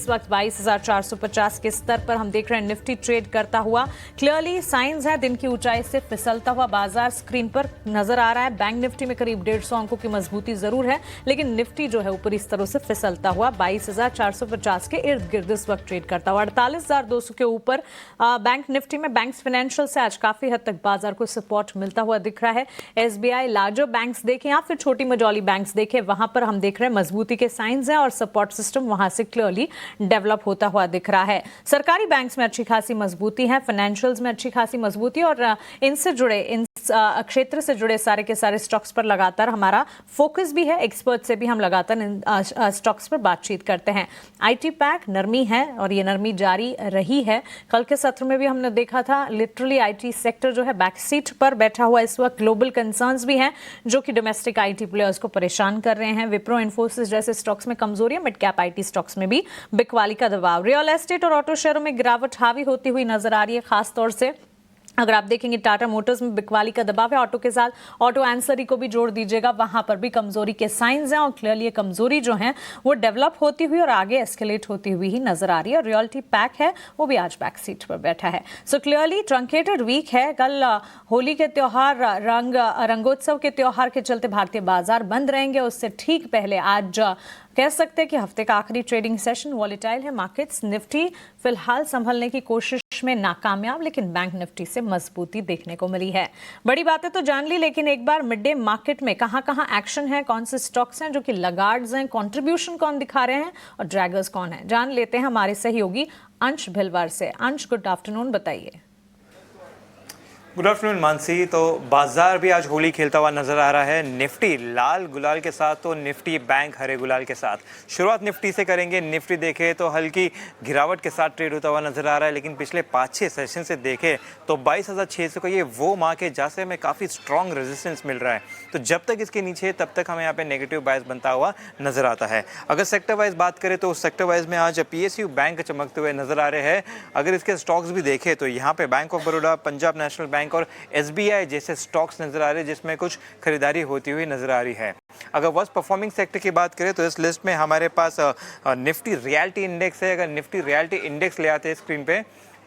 इस वक्त 22,450 के स्तर पर हम देख रहे हैं निफ्टी ट्रेड करता हुआ। क्लियरली साइंस है दिन की ऊंचाई से फिसलता हुआ बाजार स्क्रीन पर नजर आ रहा है। बैंक निफ्टी में करीब 150 अंकों की मजबूती जरूर है, लेकिन निफ्टी जो है ऊपरी स्तरों से फिसलता हुआ 22,450 के इर्द गिर्द इस वक्त ट्रेड करता हुआ। 48,200 के ऊपर बैंक निफ्टी में बैंक्स फाइनेंशियल से आज काफी हद तक बाजार को सपोर्ट मिलता हुआ दिख रहा है। एसबीआई, लार्जर बैंक्स देखें या फिर छोटी मझौली बैंक्स देखें, वहां पर हम देख रहे हैं मजबूती के साइंस हैं और सपोर्ट सिस्टम वहां से क्लियरली डेवलप होता हुआ दिख रहा है। सरकारी बैंक्स में अच्छी खासी मजबूती है, फाइनेंशियल्स में अच्छी खासी मजबूती और इनसे जुड़े इन क्षेत्र से जुड़े सारे के सारे स्टॉक्स पर लगातार हमारा फोकस भी है। एक्सपर्ट से भी हम लगातार इन स्टॉक्स पर बातचीत करते हैं। आईटी पैक नरमी है और ये नरमी जारी रही है। कल के सत्र में भी हमने देखा था लिटरली आईटी सेक्टर जो है बैक सीट पर बैठा हुआ इस वक्त। ग्लोबल कंसर्न्स भी हैं जो कि डोमेस्टिक आईटी प्लेयर्स को परेशान कर रहे हैं। विप्रो, इन्फोसिस जैसे स्टॉक्स में कमजोरी है। मिड कैप आईटी स्टॉक्स में भी बिकवाली का दबाव। रियल एस्टेट और ऑटो शेयरों में गिरावट हावी होती हुई नजर आ रही है। खासतौर से अगर आप देखेंगे टाटा मोटर्स में बिकवाली का दबाव है। ऑटो के साथ ऑटो एंसरी को भी जोड़ दीजिएगा, वहां पर भी कमजोरी के साइंस हैं और क्लियरली ये कमजोरी जो है वो डेवलप होती हुई और आगे एस्केलेट होती हुई ही नजर आ रही है। रियल्टी पैक है वो भी आज बैक सीट पर बैठा है। सो क्लियरली ट्रंकेटेड वीक है। कल होली के त्योहार, रंगोत्सव के त्योहार के चलते भारतीय बाजार बंद रहेंगे। उससे ठीक पहले आज कह सकते हैं कि हफ्ते का आखिरी ट्रेडिंग सेशन वॉलेटाइल है। मार्केट्स निफ्टी फिलहाल संभलने की कोशिश में नाकामयाब, लेकिन बैंक निफ्टी से मजबूती देखने को मिली है। बड़ी बातें तो जान ली, लेकिन एक बार मिड डे मार्केट में कहां कहां एक्शन है, कौन से स्टॉक्स हैं जो कि लगार्ड्स हैं, कंट्रीब्यूशन कौन दिखा रहे हैं और ड्रैगर्स कौन है, जान लेते हैं हमारे सहयोगी अंश भिलवार से। अंश, गुड आफ्टरनून, बताइए। Good afternoon Mansi. तो बाजार भी आज होली खेलता हुआ नजर आ रहा है। निफ्टी लाल गुलाल के साथ तो निफ्टी बैंक हरे गुलाल के साथ। शुरुआत निफ्टी से करेंगे। निफ्टी देखे तो हल्की गिरावट के साथ ट्रेड होता हुआ नजर आ रहा है, लेकिन पिछले 5-6 सेशन से देखे तो 22,600 का ये वो मार्क है जहाँ से हमें काफ़ी स्ट्रॉन्ग रेजिस्टेंस मिल रहा है। तो जब तक इसके नीचे है तब तक हमें यहाँ पे नेगेटिव बायस बनता हुआ नजर आता है। अगर सेक्टर वाइज बात करें तो सेक्टर वाइज में आज पीएसयू बैंक चमकते हुए नजर आ रहे हैं। अगर इसके स्टॉक्स भी देखें तो यहाँ पे bank of Baroda, Punjab national bank और एसबीआई जैसे स्टॉक्स नजर आ रहे हैं जिसमें कुछ खरीदारी होती हुई नजर आ रही है। अगर वर्स्ट परफॉर्मिंग सेक्टर की बात करें तो इस लिस्ट में हमारे पास निफ्टी रियल्टी इंडेक्स है। अगर निफ्टी रियल्टी इंडेक्स ले आते हैं स्क्रीन पे,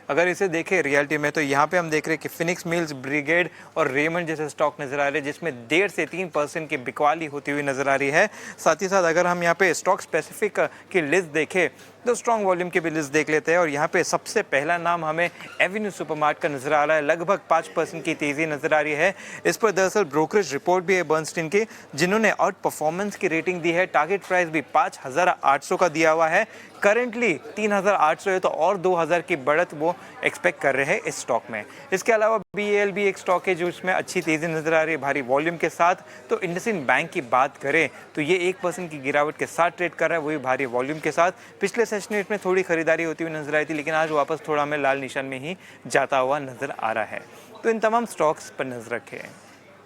अगर इसे देखें रियल्टी में, तो यहाँ पे हम देख रहे हैं कि फिनिक्स मिल्स, ब्रिगेड और रेमंड जैसे स्टॉक नजर आ रहे हैं जिसमें 1.5 से 3% की बिकवाली होती हुई नजर आ रही है। साथ ही साथ अगर हम यहाँ पे स्टॉक स्पेसिफिक की लिस्ट देखें तो स्ट्रॉन्ग वॉल्यूम की भी लिस्ट देख लेते हैं और यहाँ पे सबसे पहला नाम हमें एवेन्यू सुपरमार्ट का नजर आ रहा है। लगभग 5% की तेजी नजर आ रही है। इस पर दरअसल ब्रोकरेज रिपोर्ट भी है बर्नस्टीन की, जिन्होंने आउट परफॉर्मेंस की रेटिंग दी है। टारगेट प्राइस भी 5,800 का दिया हुआ है। करेंटली 3,800 है, तो और 2,000 की बढ़त वो एक्सपेक्ट कर रहे हैं इस स्टॉक में। इसके अलावा BEL भी एक स्टॉक है जो इसमें अच्छी तेजी नजर आ रही है भारी वॉल्यूम के साथ। तो इंडसइंड बैंक की बात करें तो ये 1% की गिरावट के साथ ट्रेड कर रहा है, वही भारी वॉल्यूम के साथ। पिछले सेशन में इसमें थोड़ी खरीदारी होती हुई नजर आई थी, लेकिन आज वापस थोड़ा हमें लाल निशान में ही जाता हुआ नजर आ रहा है। तो इन तमाम स्टॉक्स पर नजर रखें।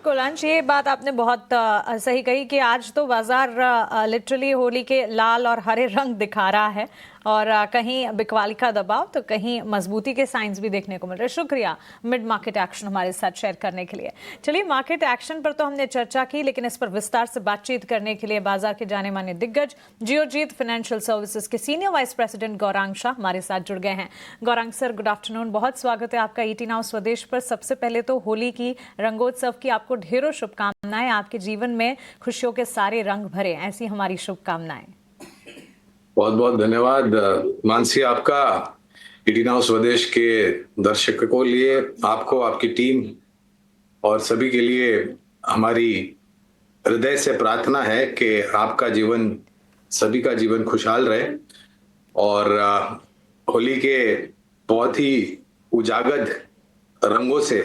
कुलांश, ये बात आपने बहुत सही कही कि आज तो बाजार लिटरली होली के लाल और हरे रंग दिखा रहा है और कहीं बिकवाली का दबाव तो कहीं मजबूती के साइंस भी देखने को मिल रहे हैं। शुक्रिया मिड मार्केट एक्शन हमारे साथ शेयर करने के लिए। चलिए, मार्केट एक्शन पर तो हमने चर्चा की, लेकिन इस पर विस्तार से बातचीत करने के लिए बाजार के जाने माने दिग्गज जियोजीत फाइनेंशियल सर्विसेज के senior vice president Gaurang Shah हमारे साथ जुड़ गए हैं। गौरांग सर, गुड आफ्टरनून, बहुत स्वागत है आपका ET नाउ स्वदेश पर। सबसे पहले तो होली की, रंगोत्सव की आपको ढेरों शुभकामनाएं। आपके जीवन में खुशियों के सारे रंग भरे, ऐसी हमारी शुभकामनाएं। बहुत बहुत धन्यवाद मानसी, आपका ET नाउ स्वदेश के दर्शकों के लिए, आपको, आपकी टीम और सभी के लिए हमारी हृदय से प्रार्थना है कि आपका जीवन, सभी का जीवन खुशहाल रहे और होली के बहुत ही उजागर रंगों से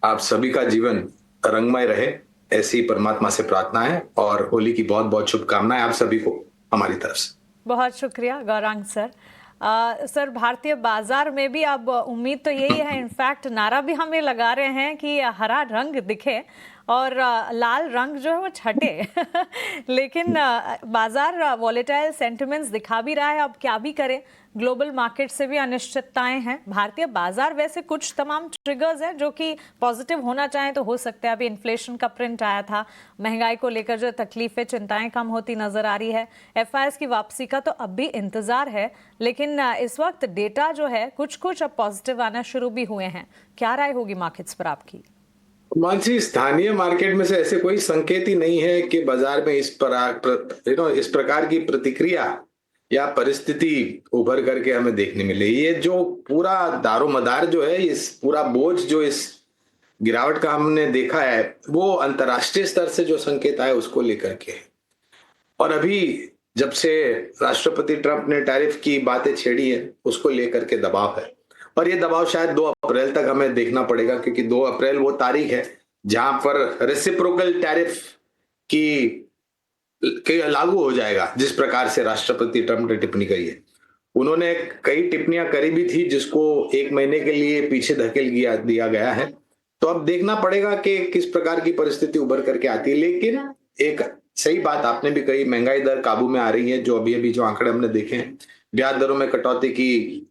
आप सभी का जीवन रंगमय रहे, ऐसी परमात्मा से प्रार्थना है और होली की बहुत बहुत शुभकामनाएं आप सभी को हमारी तरफ से। बहुत शुक्रिया गौरांग सर। सर, भारतीय बाजार में भी अब उम्मीद तो यही है, इनफैक्ट नारा भी हमें लगा रहे हैं कि हरा रंग दिखे और लाल रंग जो है वो छटे लेकिन बाजार वॉलेटाइल सेंटिमेंट्स दिखा भी रहा है। अब क्या भी करें, ग्लोबल मार्केट से भी अनिश्चितताएं हैं। भारतीय बाजार वैसे कुछ तमाम ट्रिगर्स हैं जो कि पॉजिटिव होना चाहें तो हो सकते हैं। अभी इन्फ्लेशन का प्रिंट आया था, महंगाई को लेकर जो तकलीफें चिंताएं कम होती नजर आ रही है। एफआईएस की वापसी का तो अब भी इंतजार है, लेकिन इस वक्त डेटा जो है कुछ कुछ अब पॉजिटिव आना शुरू भी हुए हैं। क्या राय होगी मार्केट्स पर आपकी? मानसी, स्थानीय मार्केट में से ऐसे कोई संकेत ही नहीं है कि बाजार में इस प्रकार की प्रतिक्रिया या परिस्थिति उभर करके हमें देखने मिले। ये जो पूरा दारोमदार जो है, इस पूरा बोझ जो इस गिरावट का हमने देखा है, वो अंतर्राष्ट्रीय स्तर से जो संकेत आए उसको लेकर के। और अभी जब से राष्ट्रपति ट्रंप ने टैरिफ की बातें छेड़ी है, उसको लेकर के दबाव है। और ये दबाव शायद 2 अप्रैल तक हमें देखना पड़ेगा, क्योंकि 2 अप्रैल वो तारीख है जहां पर रेसिप्रोकल टैरिफ की लागू हो जाएगा, जिस प्रकार से राष्ट्रपति ट्रंप ने टिप्पणी करी है। उन्होंने कई टिप्पणियां करी भी थी जिसको 1 महीने के लिए पीछे धकेल दिया गया है। तो अब देखना पड़ेगा कि किस प्रकार की परिस्थिति उभर करके आती है। लेकिन एक सही बात आपने भी कही, महंगाई दर काबू में आ रही है। जो अभी जो आंकड़े हमने देखे हैं, ब्याज दरों में कटौती की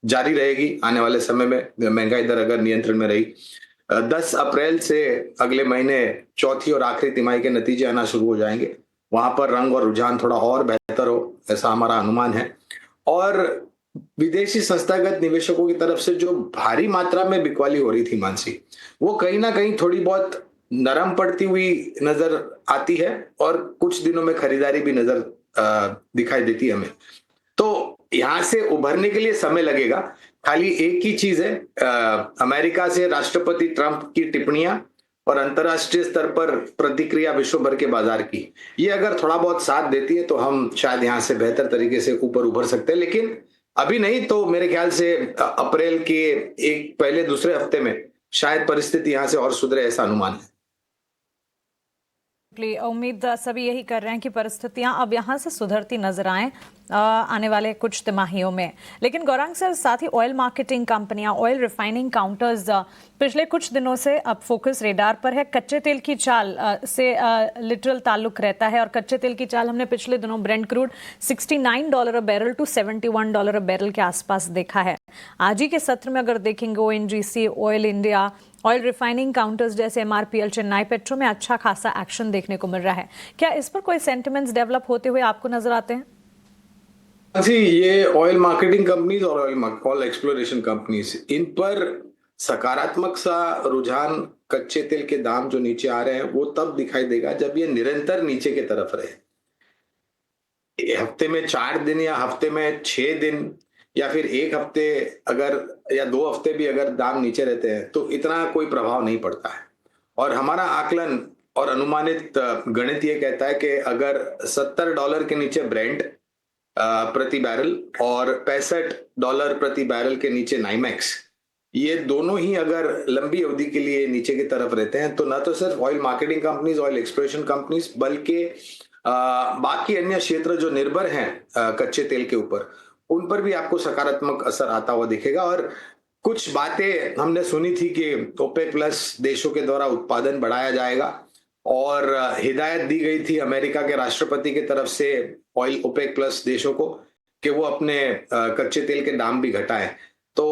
जारी रहेगी आने वाले समय में। महंगाई दर अगर नियंत्रण में रही, 10 अप्रैल से अगले महीने चौथी और आखिरी तिमाही के नतीजे आना शुरू हो जाएंगे। वहां पर रंग और रुझान थोड़ा और बेहतर हो, ऐसा हमारा अनुमान है। और विदेशी संस्थागत निवेशकों की तरफ से जो भारी मात्रा में बिकवाली हो रही थी मानसी, वो कहीं ना कहीं थोड़ी बहुत नरम पड़ती हुई नजर आती है और कुछ दिनों में खरीदारी भी नजर दिखाई देती है हमें। तो यहां से उभरने के लिए समय लगेगा। खाली एक ही चीज है, अमेरिका से राष्ट्रपति ट्रंप की टिप्पणियां और अंतर्राष्ट्रीय स्तर पर प्रतिक्रिया विश्व भर के बाजार की, ये अगर थोड़ा बहुत साथ देती है तो हम शायद यहां से बेहतर तरीके से ऊपर उभर सकते हैं। लेकिन अभी नहीं तो मेरे ख्याल से अप्रैल के एक पहले दूसरे हफ्ते में शायद परिस्थिति यहां से और सुधरे, ऐसा अनुमान है। उम्मीद सभी यही कर रहे हैं कि परिस्थितियां अब यहां से सुधरती नजर आएं आने वाले कुछ तिमाहियों में। लेकिन गौरांग सर, साथ ही ऑयल मार्केटिंग कंपनियां, ऑयल रिफाइनिंग काउंटर्स पिछले कुछ दिनों से अब फोकस रेडार पर है। कच्चे तेल की चाल से लिटरल ताल्लुक रहता है और कच्चे तेल की चाल हमने पिछले दिनों Brent crude $69 a barrel to $71 a barrel के आसपास देखा है। आज ही के सत्र में अगर देखेंगे, ONGC, oil India, oil refining counters जैसे MRPL, चेन्नई पेट्रो में अच्छा खासा एक्शन देखने को मिल रहा है। क्या इस पर कोई सेंटिमेंट्स डेवलप होते हुए आपको नजर आते हैं? जी, ये ऑयल मार्केटिंग कंपनीज और ऑयल एक्सप्लोरेशन कंपनीज, इन पर सकारात्मक सा रुझान कच्चे तेल के दाम जो नीचे आ रहे हैं वो तब दिखाई देगा जब ये निरंतर नीचे की तरफ रहे। हफ्ते में 4 दिन या हफ्ते में 6 दिन या फिर 1 हफ्ते अगर या 2 हफ्ते भी अगर दाम नीचे रहते हैं तो इतना कोई प्रभाव नहीं पड़ता है। और हमारा आकलन और अनुमानित गणित ये कहता है कि अगर $70 के नीचे ब्रेंट प्रति बैरल और $65 प्रति बैरल के नीचे नाइमेक्स, ये दोनों ही अगर लंबी अवधि के लिए नीचे की तरफ रहते हैं तो न तो सिर्फ oil marketing companies, oil exploration companies, बल्कि बाकी अन्य क्षेत्र जो निर्भर हैं कच्चे तेल के ऊपर, उन पर भी आपको सकारात्मक असर आता हुआ दिखेगा। और कुछ बातें हमने सुनी थी कि ओपेक प्लस देशों के द्वारा उत्पादन बढ़ाया जाएगा और हिदायत दी गई थी अमेरिका के राष्ट्रपति की तरफ से ऑयल ओपेक प्लस देशों को कि वो अपने कच्चे तेल के दाम भी घटाएं। तो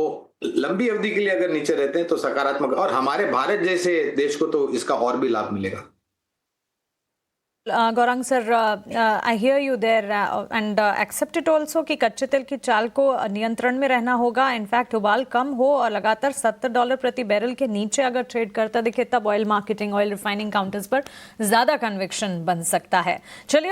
लंबी अवधि के लिए अगर नीचे रहते हैं तो सकारात्मक, और हमारे भारत जैसे देश को तो इसका और भी लाभ मिलेगा। Gaurang sir, I hear you there and accept it also कि कच्चे तेल की चाल को नियंत्रण में रहना होगा। इनफैक्ट उबाल कम हो और लगातार $70 प्रति बैरल के नीचे अगर ट्रेड करता दिखे तब oil marketing, oil refining counters पर ज्यादा कन्विक्शन बन सकता है। चलिए